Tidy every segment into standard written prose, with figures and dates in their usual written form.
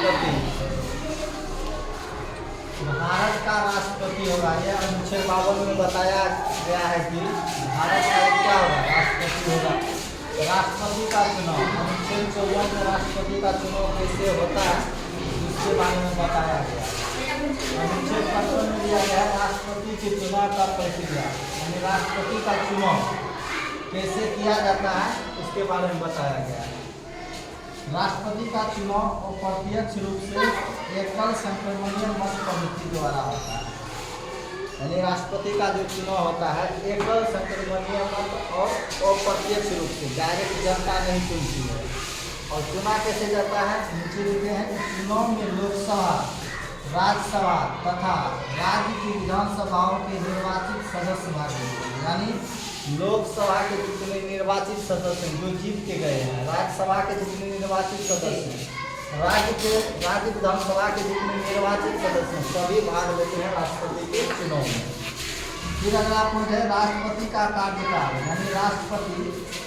राष्ट्रपति भारत का राष्ट्रपति होगा। यह अनुच्छेद 52 में बताया गया है कि भारत का क्या होगा, राष्ट्रपति होगा। राष्ट्रपति का चुनाव अनुच्छेद 54 में राष्ट्रपति का चुनाव कैसे होता है इसके बारे में बताया गया। अनुच्छेद 55 में दिया गया राष्ट्रपति के चुनाव का प्रक्रिया, यानी राष्ट्रपति का चुनाव कैसे किया जाता है उसके बारे में बताया गया है। राष्ट्रपति का चुनाव अप्रत्यक्ष रूप से एकल संक्रमणीय मत पद्धति द्वारा होता है, यानी राष्ट्रपति का जो चुनाव होता है एकल संक्रमणीय मत और अप्रत्यक्ष रूप से, डायरेक्ट जनता नहीं चुनती है। और चुना कैसे जाता है, नीचे लिखे हैं चुनाव में लोकसभा, राज्यसभा तथा राज्य की विधानसभाओं के निर्वाचित सदस्य भाग लेते हैं। यानी लोकसभा के जितने निर्वाचित सदस्य हैं जो जीत के गए हैं, राज्यसभा के जितने निर्वाचित सदस्य हैं, राज्य विधानसभा के जितने निर्वाचित सदस्य हैं, सभी भाग लेते हैं राष्ट्रपति के चुनाव में। फिर अगला पॉइंट है राष्ट्रपति का कार्यकाल, यानी राष्ट्रपति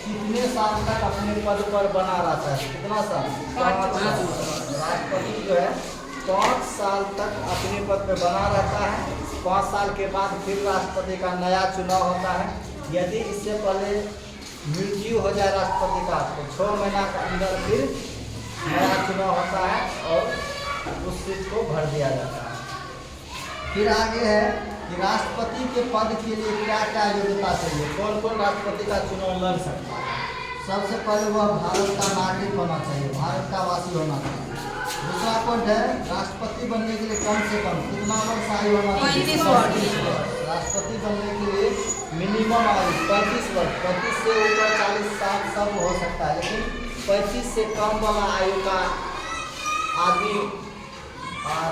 कितने साल तक अपने पद पर बना रहता है, कितना साल, 5 साल। राष्ट्रपति जो है 5 साल तक अपने पद पर बना रहता है। 5 साल के बाद फिर राष्ट्रपति का नया चुनाव होता है। यदि इससे पहले मृत्यु हो जाए राष्ट्रपति का तो 6 महीना के अंदर फिर नया चुनाव होता है और उस सीट को भर दिया जाता है। फिर आगे है कि राष्ट्रपति के पद के लिए क्या क्या योग्यता चाहिए, कौन कौन राष्ट्रपति का चुनाव लड़ सकता है। सबसे पहले वह भारत का नागरिक होना चाहिए, भारत का वासी होना चाहिए। दूसरा पॉइंट है राष्ट्रपति बनने के लिए कम से कम कितना वर्ष आयु होना चाहिए, 35 वर्ष। राष्ट्रपति बनने के लिए मिनिमम आयु 35 वर्ष, 35 से ऊपर 40 साल सब हो सकता है, लेकिन 35 से कम वाला आयु का आदमी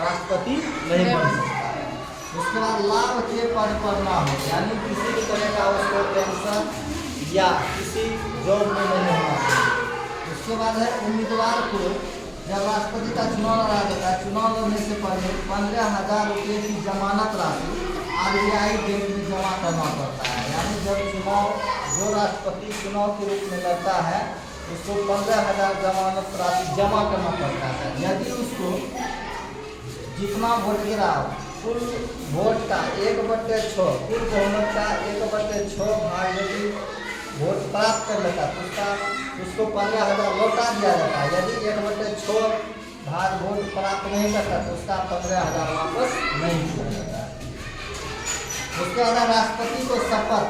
राष्ट्रपति नहीं बन सकता है। उसके बाद लाभ के पद पर ना हो, यानी किसी भी तरह का उसको पेंशन या किसी जॉब में नहीं होना चाहिए। उसके बाद है उम्मीदवार को जब राष्ट्रपति का चुनाव लड़ा जाता है, चुनाव लड़ने से पहले 15,000 रुपये की जमानत राशि RBI बैंक में जमा करना पड़ता है। यानी जब जो राष्ट्रपति चुनाव के रूप में लड़ता है उसको 15,000 जमानत राशि जमा करना पड़ता है। यदि उसको जितना वोट गिरा कुल वोट का 1/6 कुल बहुमत का 1/6 भाग यदि वोट प्राप्त कर लेता तो उसको 15,000 लौटा दिया जाता है। यदि 1/6 भाग वोट प्राप्त नहीं करता तो उसका 15,000 वापस नहीं किया जाता है। उसके बाद राष्ट्रपति को शपथ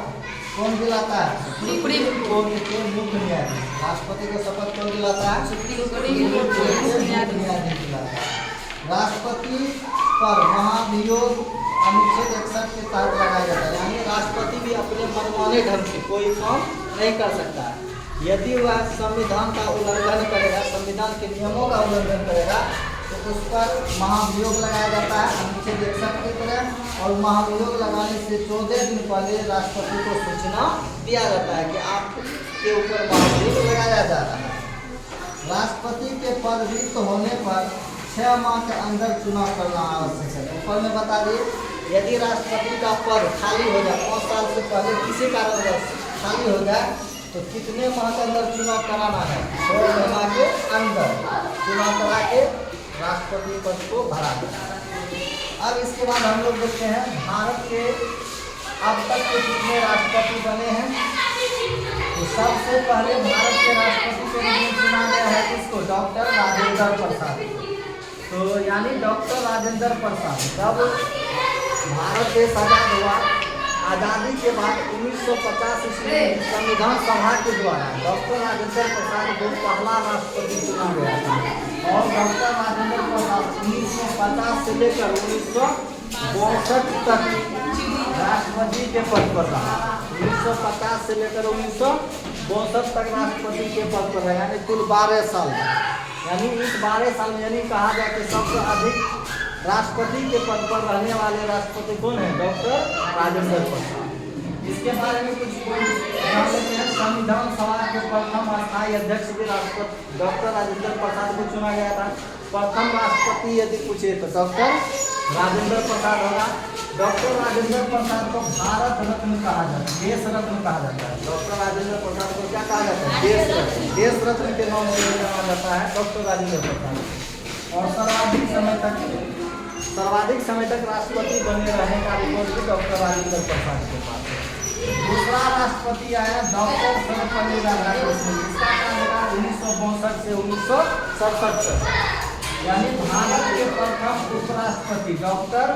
कौन दिलाता है, सुप्रीम कोर्ट के मुख्य न्यायाधीश। राष्ट्रपति को शपथ कौन दिलाता है, सुप्रीम कोर्ट के मुख्य न्यायाधीश दिलाता है। राष्ट्रपति पर महाभियोग अनुच्छेद 61 के तहत लगाया जाता है, यानी राष्ट्रपति भी अपने मनमाने ढंग से कोई काम नहीं कर सकता है। यदि वह संविधान का उल्लंघन करेगा, संविधान के नियमों का उल्लंघन करेगा तो उस पर महाभियोग लगाया जाता है अनुच्छेद 61 की तरह। और महाभियोग लगाने से 14 दिन पहले राष्ट्रपति को सूचना दिया जाता है कि आपके ऊपर महाभियोग लगाया जा रहा है। राष्ट्रपति के पद रिक्त होने पर 6 माह के अंदर चुनाव करना आवश्यक है। ऊपर में बता दिए यदि राष्ट्रपति का पद खाली हो जाए 5 साल से पहले किसी कारणवश खाली हो जाए तो कितने माह के अंदर चुनाव कराना है, 6 महीना के अंदर चुनाव करा के राष्ट्रपति पद को भरा जाए। अब इसके बाद हम लोग देखते हैं भारत के अब तक के कितने राष्ट्रपति बने हैं। तो सबसे पहले भारत के राष्ट्रपति के रूप में चुना गया है किसको, डॉक्टर राजेंद्र प्रसाद। तो यानी डॉक्टर राजेंद्र प्रसाद जब भारत देश आज़ाद हुआ, आज़ादी के बाद 1950 ईस्वी में संविधान सभा के द्वारा डॉक्टर राजेंद्र प्रसाद को पहला राष्ट्रपति चुना गया था। और डॉक्टर राजेंद्र प्रसाद 1950 से लेकर 1962 तक राष्ट्रपति के पद पर रहा। 1950 से लेकर 1962 तक राष्ट्रपति के पद पर रहा, यानी कुल 12 साल। यानी इस 12 साल में यानी कहा जाए कि सबसे अधिक राष्ट्रपति के पद पर रहने वाले राष्ट्रपति कौन है, डॉक्टर राजेंद्र प्रसाद। इसके बारे में कुछ जान लेते हैं। संविधान सभा के प्रथम स्थायी अध्यक्ष भी राष्ट्रपति डॉक्टर राजेंद्र प्रसाद को चुना गया था। प्रथम राष्ट्रपति यदि पूछे तो डॉक्टर राजेंद्र प्रसाद होगा। डॉक्टर राजेंद्र प्रसाद को भारत रत्न कहा जाता है, देश रत्न कहा जाता है। डॉक्टर राजेंद्र प्रसाद को क्या कहा जाता है, देश रत्न। देश रत्न के नाम से जाना जाता है डॉक्टर राजेंद्र प्रसाद। और सर्वाधिक समय तक राष्ट्रपति बने रहने का रिकॉर्ड भी डॉक्टर राजेंद्र प्रसाद के पास है। दूसरा राष्ट्रपति आया डॉक्टर सर्वपल्ली राधाकृष्णन, इसका कार्यकाल 1962 से 1967 तक, यानी भारत के प्रथम उपराष्ट्रपति डॉक्टर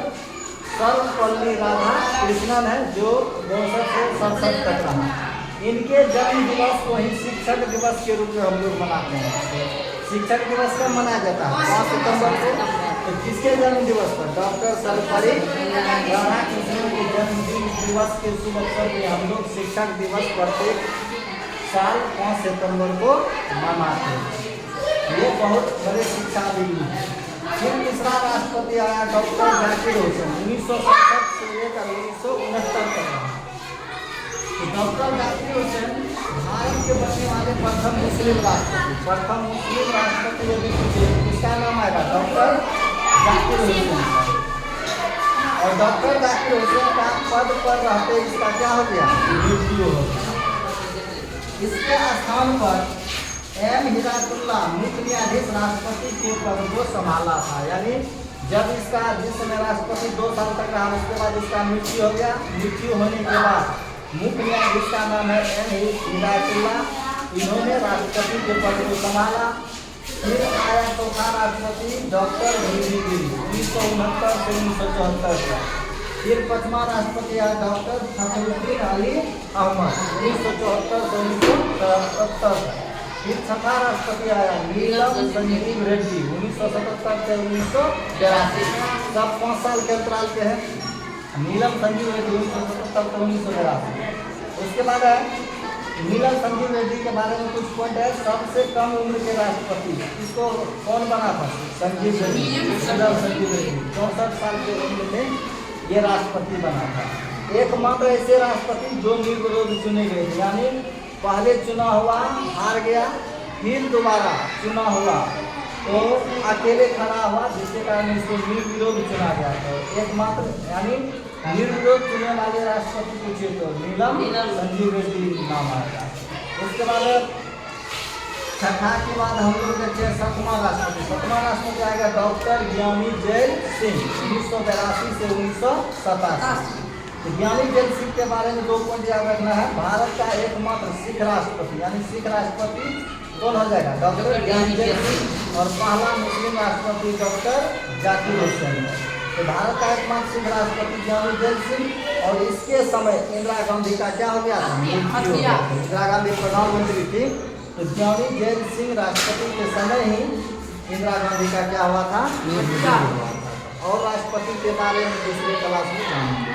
सर्वपल्ली राधाकृष्णन है, जो 62 से 67 तक रहा। इनके जन्म दिवस को ही शिक्षक दिवस के रूप में हम लोग मनाते हैं। शिक्षक दिवस कब मनाया जाता है? 5 सितंबर को। तो किसके जन्म दिवस पर? डॉक्टर सर्वपल्ली राधाकृष्णन के जन्म दिवस के शुभ अवसर पर हम लोग शिक्षक दिवस प्रत्येक साल 5 सितंबर को मनाते हैं। ये बहुत बड़े शिक्षाविद हैं। फिर तीसरा राष्ट्रपति आया डॉक्टर जाकिर हुसैन, 1967 से लेकर 1969 तक। डॉक्टर जाकिर हुसैन भारत के बनने वाले प्रथम मुस्लिम राष्ट्रपति यदि पूछे इसका नाम आएगा डॉक्टर जाकिर हुसैन। और डॉक्टर जाकिर हुसैन का पद पर रहते इसका क्या हो गया? मृत्यु हो गया। इसके स्थान पर एम हिदायतुल्लाह मुख्य न्यायाधीश राष्ट्रपति के पद को संभाला था। यानी जब इसका जिस समय राष्ट्रपति 2 साल तक रहा, उसके बाद इसका मृत्यु हो गया। मृत्यु होने के बाद मुख्य न्यायाधीश का नाम है एम हिदायतुल्लाह, इन्होंने राष्ट्रपति के पद को संभाला। फिर आया चौथा राष्ट्रपति डॉक्टर वीवी गिरी, 1969 से 1974 तक। फिर 5वां राष्ट्रपति आया डॉक्टर फखरुद्दीन अली अहमद, 1974 से 1977 तक। फिर 6वां राष्ट्रपति आया नीलम संजीव रेड्डी, 1977 से 1982। सब 5 साल के अंतराल के हैं। नीलम संजीव रेड्डी 1977 से 1982। उसके बाद है नीलम संजीव रेड्डी के बारे में कुछ पॉइंट है। सबसे कम उम्र के राष्ट्रपति इसको कौन बना था? संजीव रेड्डी। संजीव रेड्डी 64 साल की उम्र में ये राष्ट्रपति बना था। एकमात्र ऐसे राष्ट्रपति जो निर्विरोध चुने गए थे, यानी पहले चुना हुआ हार गया, फिर दोबारा चुना हुआ तो अकेले खड़ा हुआ, जिसके कारण इसको निर्विरोध चुना गया था। एकमात्र यानी निर्विरोध चुने वाले राष्ट्रपति पूछे तो नीलम संजीव रेड्डी नाम आएगा। उसके बाद छठा के बाद हम लोग देखते हैं 7वां राष्ट्रपति। 7वां राष्ट्रपति आएगा डॉक्टर ज्ञानी जैल सिंह, 1982 से 1987। ज्ञानी जैल सिंह के बारे में 2 पॉइंट याद रखना है। भारत का एकमात्र सिख राष्ट्रपति, यानी सिख राष्ट्रपति कौन हो जाएगा? डॉक्टर ज्ञानी जैल सिंह। और पहला मुस्लिम राष्ट्रपति डॉक्टर जाकिर हुसैन। तो भारत का एकमात्र सिख राष्ट्रपति ज्ञानी जैल सिंह। और इसके समय इंदिरा गांधी का क्या हो गया था? मृत्यु हो गया। इंदिरा गांधी प्रधानमंत्री थी, तो ज्ञानी जैल सिंह राष्ट्रपति के समय ही इंदिरा गांधी का क्या हुआ था? मृत्यु हुआ था। और राष्ट्रपति के बारे में दूसरे क्लास में जानेंगे।